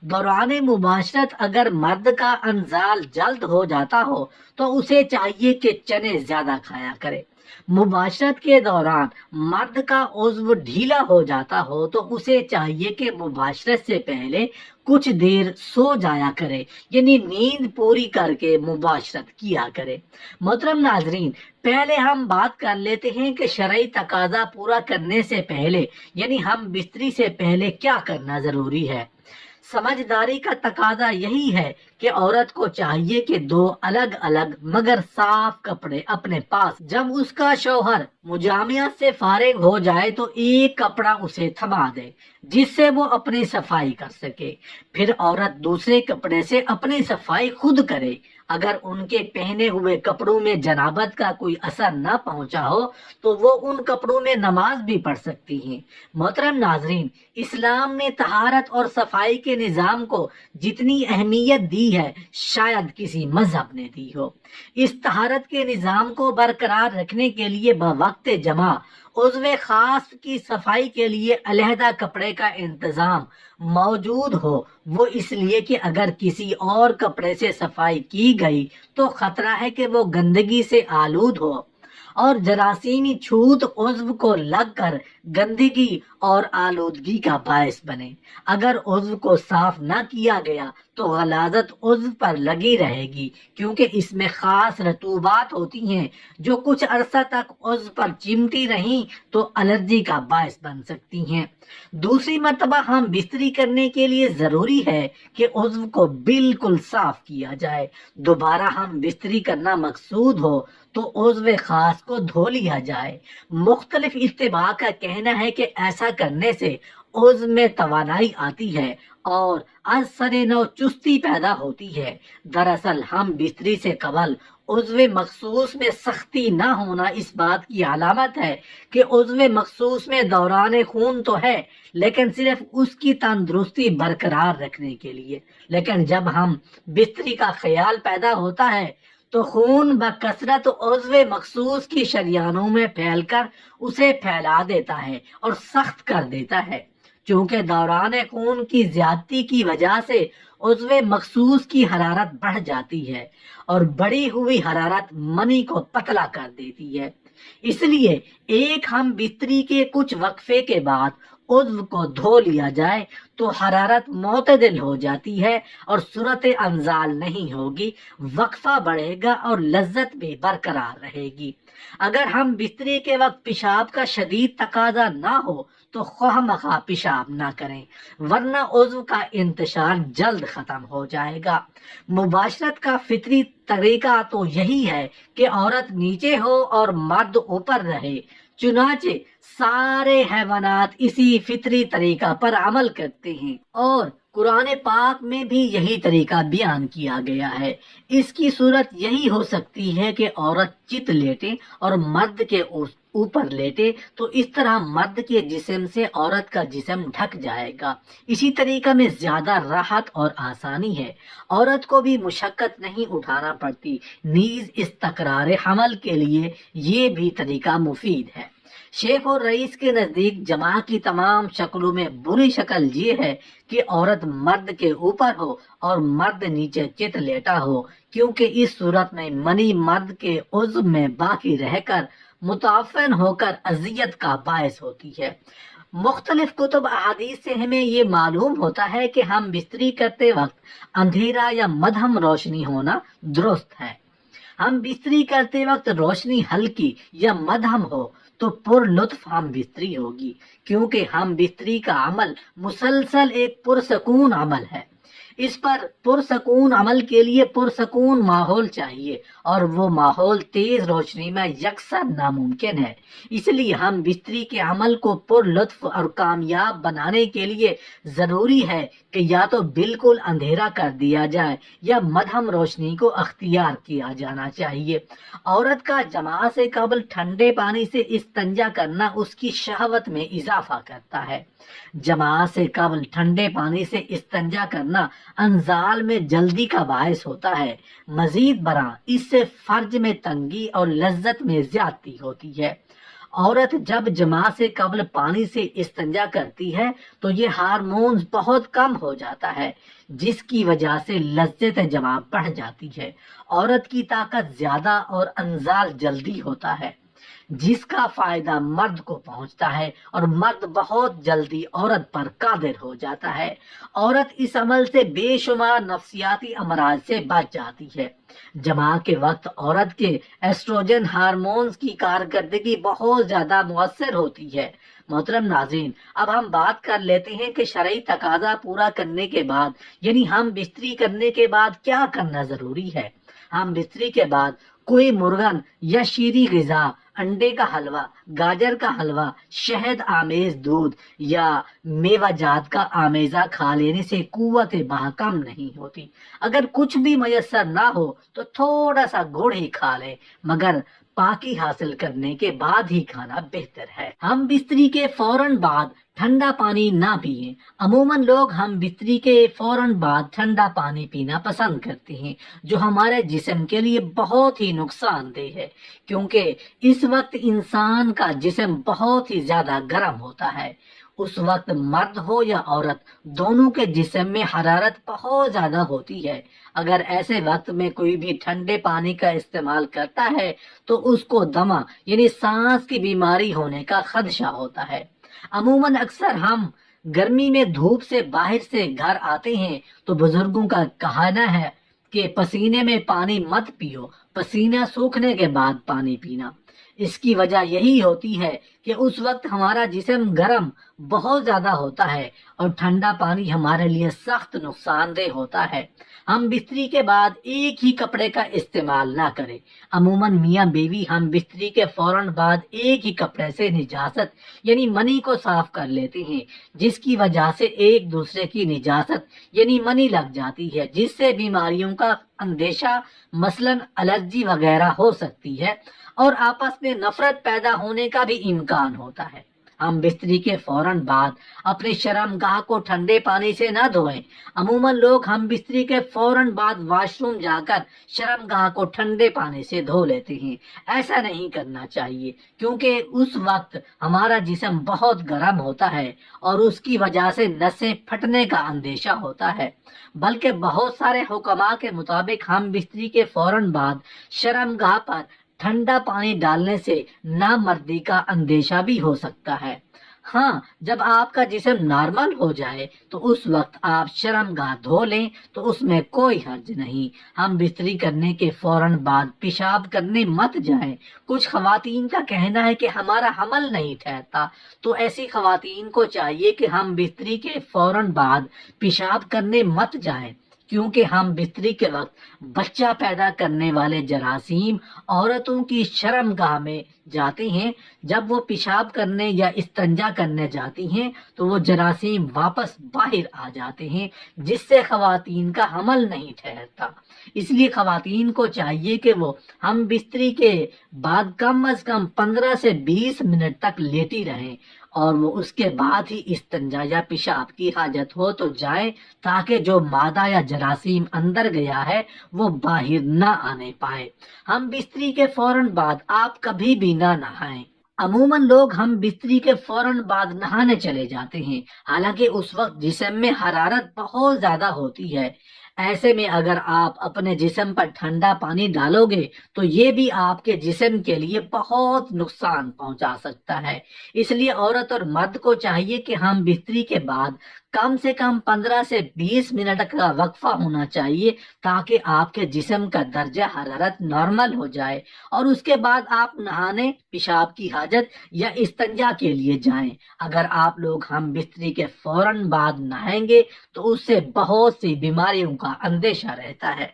دوران مباشرت اگر مرد کا انزال جلد ہو جاتا ہو تو اسے چاہیے کہ چنے زیادہ کھایا کرے۔ مباشرت کے دوران مرد کا عضو ڈھیلا ہو جاتا ہو تو اسے چاہیے کہ مباشرت سے پہلے کچھ دیر سو جایا کرے، یعنی نیند پوری کر کے مباشرت کیا کرے۔ محترم ناظرین، پہلے ہم بات کر لیتے ہیں کہ شرعی تقاضا پورا کرنے سے پہلے، یعنی ہم بستری سے پہلے کیا کرنا ضروری ہے۔ سمجھداری کا تقاضا یہی ہے کہ عورت کو چاہیے کہ دو الگ الگ مگر صاف کپڑے اپنے پاس، جب اس کا شوہر مجامعت سے فارغ ہو جائے تو ایک کپڑا اسے تھما دے جس سے وہ اپنی صفائی کر سکے، پھر عورت دوسرے کپڑے سے اپنی صفائی خود کرے۔ اگر ان کے پہنے ہوئے کپڑوں میں جنابت کا کوئی اثر نہ پہنچا ہو تو وہ ان کپڑوں میں نماز بھی پڑھ سکتی ہیں۔ محترم ناظرین، اسلام نے طہارت اور صفائی کے نظام کو جتنی اہمیت دی ہے شاید کسی مذہب نے دی ہو۔ اس طہارت کے نظام کو برقرار رکھنے کے لیے بوقت جمع عضو خاص کی صفائی کے لیے علیحدہ کپڑے کا انتظام موجود ہو، وہ اس لیے کہ اگر کسی اور کپڑے سے صفائی کی گئی تو خطرہ ہے کہ وہ گندگی سے آلود ہو اور جراثیمی چھوت عضو کو لگ کر گندگی اور آلودگی کا باعث بنے۔ اگر عضو کو صاف نہ کیا گیا تو غلاظت عضو پر لگی رہے گی، کیونکہ اس میں خاص رطوبات ہوتی ہیں جو کچھ عرصہ تک عضو پر چمٹی رہیں تو الرجی کا باعث بن سکتی ہیں۔ دوسری مرتبہ ہم بستری کرنے کے لیے ضروری ہے کہ عضو کو بالکل صاف کیا جائے۔ دوبارہ ہم بستری کرنا مقصود ہو تو عضو خاص کو دھو لیا جائے۔ مختلف اتباع کا کہنا ہے کہ ایسا کرنے سے عضو میں توانائی آتی ہے اور از سر نو چستی پیدا ہوتی ہے۔ دراصل ہم بستری سے قبل عضو مخصوص میں سختی نہ ہونا اس بات کی علامت ہے کہ عضو مخصوص میں دوران خون تو ہے لیکن صرف اس کی تندرستی برقرار رکھنے کے لیے، لیکن جب ہم بستری کا خیال پیدا ہوتا ہے تو خون بکثرت عضو مخصوص کی شریانوں میں پھیل کر اسے پھیلا دیتا ہے اور سخت کر دیتا ہے۔ چونکہ دوران خون کی زیادتی کی وجہ سے عضو مخصوص کی حرارت بڑھ جاتی ہے اور بڑھی ہوئی حرارت منی کو پتلا کر دیتی ہے، اس لیے ایک ہم بستری کے کچھ وقفے کے بعد عضو کو دھو لیا جائے تو حرارت معتدل ہو جاتی ہے اور صورت انزال نہیں ہوگی، وقفہ بڑھے گا اور لذت بھی برقرار رہے گی۔ اگر ہم بستری کے وقت پیشاب کا شدید تقاضا نہ ہو تو خواہ مخواہ پیشاب نہ کریں، ورنہ عضو کا انتشار جلد ختم ہو جائے گا۔ مباشرت کا فطری طریقہ تو یہی ہے کہ عورت نیچے ہو اور مرد اوپر رہے، چنانچہ سارے حیوانات اسی فطری طریقہ پر عمل کرتے ہیں اور قرآن پاک میں بھی یہی طریقہ بیان کیا گیا ہے۔ اس کی صورت یہی ہو سکتی ہے کہ عورت چت لیٹے اور مرد کے اوپر لیٹے تو اس طرح مرد کے جسم سے عورت کا جسم ڈھک جائے گا۔ اسی طریقہ میں زیادہ راحت اور آسانی ہے، عورت کو بھی مشقت نہیں اٹھانا پڑتی، نیز اس تکرار حمل کے لیے یہ بھی طریقہ مفید ہے۔ شیخ اور رئیس کے نزدیک جماع کی تمام شکلوں میں بری شکل یہ ہے کہ عورت مرد کے اوپر ہو اور مرد نیچے چت لیٹا ہو، کیونکہ اس صورت میں منی مرد کے عضو میں باقی رہ کر متعفن ہو کر اذیت کا باعث ہوتی ہے۔ مختلف کتب احادیث سے ہمیں یہ معلوم ہوتا ہے کہ ہم بستری کرتے وقت اندھیرا یا مدھم روشنی ہونا درست ہے۔ ہم بستری کرتے وقت روشنی ہلکی یا مدھم ہو تو پر لطف ہم بستری ہوگی، کیونکہ ہم بستری کا عمل مسلسل ایک پرسکون عمل ہے۔ اس پر پرسکون عمل کے لیے پرسکون ماحول چاہیے اور وہ ماحول تیز روشنی میں یکسر ناممکن ہے۔ اس لیے ہم بستری کے عمل کو پر لطف اور کامیاب بنانے کے لیے ضروری ہے کہ یا تو بالکل اندھیرا کر دیا جائے یا مدھم روشنی کو اختیار کیا جانا چاہیے۔ عورت کا جماع سے قبل ٹھنڈے پانی سے استنجا کرنا اس کی شہوت میں اضافہ کرتا ہے۔ جماع سے قبل ٹھنڈے پانی سے استنجا کرنا انزال میں جلدی کا باعث ہوتا ہے۔ مزید برآں اس سے فرج میں تنگی اور لذت میں زیادتی ہوتی ہے۔ عورت جب جماع سے قبل پانی سے استنجا کرتی ہے تو یہ ہارمونز بہت کم ہو جاتا ہے، جس کی وجہ سے لذت جماع بڑھ جاتی ہے۔ عورت کی طاقت زیادہ اور انزال جلدی ہوتا ہے، جس کا فائدہ مرد کو پہنچتا ہے، اور مرد بہت جلدی عورت پر قادر ہو جاتا ہے۔ عورت اس عمل سے بے شمار نفسیاتی امراض سے بچ جاتی ہے۔ جماع کے وقت عورت کے ایسٹروجن ہارمونز کی کارکردگی بہت زیادہ مؤثر ہوتی ہے۔ محترم ناظرین، اب ہم بات کر لیتے ہیں کہ شرعی تقاضا پورا کرنے کے بعد، یعنی ہم بستری کرنے کے بعد کیا کرنا ضروری ہے۔ ہم بستری کے بعد کوئی مرغن یا شیریں غذا، انڈے کا حلوہ، گاجر کا حلوہ، شہد آمیز دودھ یا میوہ جات کا آمیزہ کھا لینے سے قوت بہا کم نہیں ہوتی۔ اگر کچھ بھی میسر نہ ہو تو تھوڑا سا گڑ ہی کھا لیں، مگر پاکی حاصل کرنے کے بعد ہی کھانا بہتر ہے۔ ہم بستری کے فوراً بعد ٹھنڈا پانی نہ پئیں۔ عموماً لوگ ہم بستری کے فوراً بعد ٹھنڈا پانی پینا پسند کرتے ہیں، جو ہمارے جسم کے لیے بہت ہی نقصان دہ ہے، کیونکہ اس وقت انسان کا جسم بہت ہی زیادہ گرم ہوتا ہے۔ اس وقت مرد ہو یا عورت، دونوں کے جسم میں حرارت بہت زیادہ ہوتی ہے۔ اگر ایسے وقت میں کوئی بھی ٹھنڈے پانی کا استعمال کرتا ہے تو اس کو دمہ یعنی سانس کی بیماری ہونے کا خدشہ ہوتا ہے۔ عموماً اکثر ہم گرمی میں دھوپ سے باہر سے گھر آتے ہیں تو بزرگوں کا کہنا ہے کہ پسینے میں پانی مت پیو، پسینہ سوکھنے کے بعد پانی پینا۔ اس کی وجہ یہی ہوتی ہے کہ اس وقت ہمارا جسم گرم بہت زیادہ ہوتا ہے اور ٹھنڈا پانی ہمارے لیے سخت نقصان دہ ہوتا ہے۔ ہم بستری کے بعد ایک ہی کپڑے کا استعمال نہ کریں۔ عموماً میاں بیوی ہم بستری کے فوراً بعد ایک ہی کپڑے سے نجاست یعنی منی کو صاف کر لیتے ہیں، جس کی وجہ سے ایک دوسرے کی نجاست یعنی منی لگ جاتی ہے، جس سے بیماریوں کا اندیشہ مثلاً الرجی وغیرہ ہو سکتی ہے اور آپس میں نفرت پیدا ہونے کا بھی امکان ہوتا ہے۔ ہم بستری کے فوراً بعد اپنے شرم گاہ کو ٹھنڈے پانی سے نہ دھوئیں۔ عموماً لوگ ہم بستری کے فوراً بعد واش روم جا کر شرم گاہ کو ٹھنڈے پانی سے دھو لیتے ہیں۔ ایسا نہیں کرنا چاہیے، کیونکہ اس وقت ہمارا جسم بہت گرم ہوتا ہے اور اس کی وجہ سے نسیں پھٹنے کا اندیشہ ہوتا ہے۔ بلکہ بہت سارے حکماء کے مطابق ہم بستری کے فوراً بعد شرم گاہ پر ٹھنڈا پانی ڈالنے سے نامردی کا اندیشہ بھی ہو سکتا ہے۔ ہاں، جب آپ کا جسم نارمل ہو جائے تو اس وقت آپ شرم گاہ دھو لیں تو اس میں کوئی حرج نہیں۔ ہم بستری کرنے کے فوراً بعد پیشاب کرنے مت جائیں۔ کچھ خواتین کا کہنا ہے کہ ہمارا حمل نہیں ٹھہرتا، تو ایسی خواتین کو چاہیے کہ ہم بستری کے فوراً بعد پیشاب کرنے مت جائیں، کیونکہ ہم بستری کے وقت بچہ پیدا کرنے والے جراثیم عورتوں کی شرم گاہ میں جاتے ہیں۔ جب وہ پیشاب کرنے یا استنجا کرنے جاتی ہیں تو وہ جراثیم واپس باہر آ جاتے ہیں، جس سے خواتین کا حمل نہیں ٹھہرتا۔ اس لیے خواتین کو چاہیے کہ وہ ہم بستری کے بعد کم از کم 15 سے 20 منٹ تک لیٹی رہیں، اور وہ اس کے بعد ہی استنجا یا پیشاب کی حاجت ہو تو جائیں، تاکہ جو مادہ یا جراثیم اندر گیا ہے وہ باہر نہ آنے پائے۔ ہم بستری کے فوراً بعد آپ کبھی بھی نہ نہائیں۔ عموماً لوگ ہم بستری کے فوراً بعد نہانے چلے جاتے ہیں، حالانکہ اس وقت جسم میں حرارت بہت زیادہ ہوتی ہے۔ ایسے میں اگر آپ اپنے جسم پر ٹھنڈا پانی ڈالو گے تو یہ بھی آپ کے جسم کے لیے بہت نقصان پہنچا سکتا ہے۔ اس لیے عورت اور مرد کو چاہیے کہ ہم بستری کے بعد کم سے کم 15 سے 20 منٹ کا وقفہ ہونا چاہیے، تاکہ آپ کے جسم کا درجہ حرارت نارمل ہو جائے، اور اس کے بعد آپ نہانے، پیشاب کی حاجت یا استنجا کے لیے جائیں۔ اگر آپ لوگ ہم بستری کے فوراً بعد نہائیں گے تو اس سے بہت سی بیماریوں کا اندیشہ رہتا ہے۔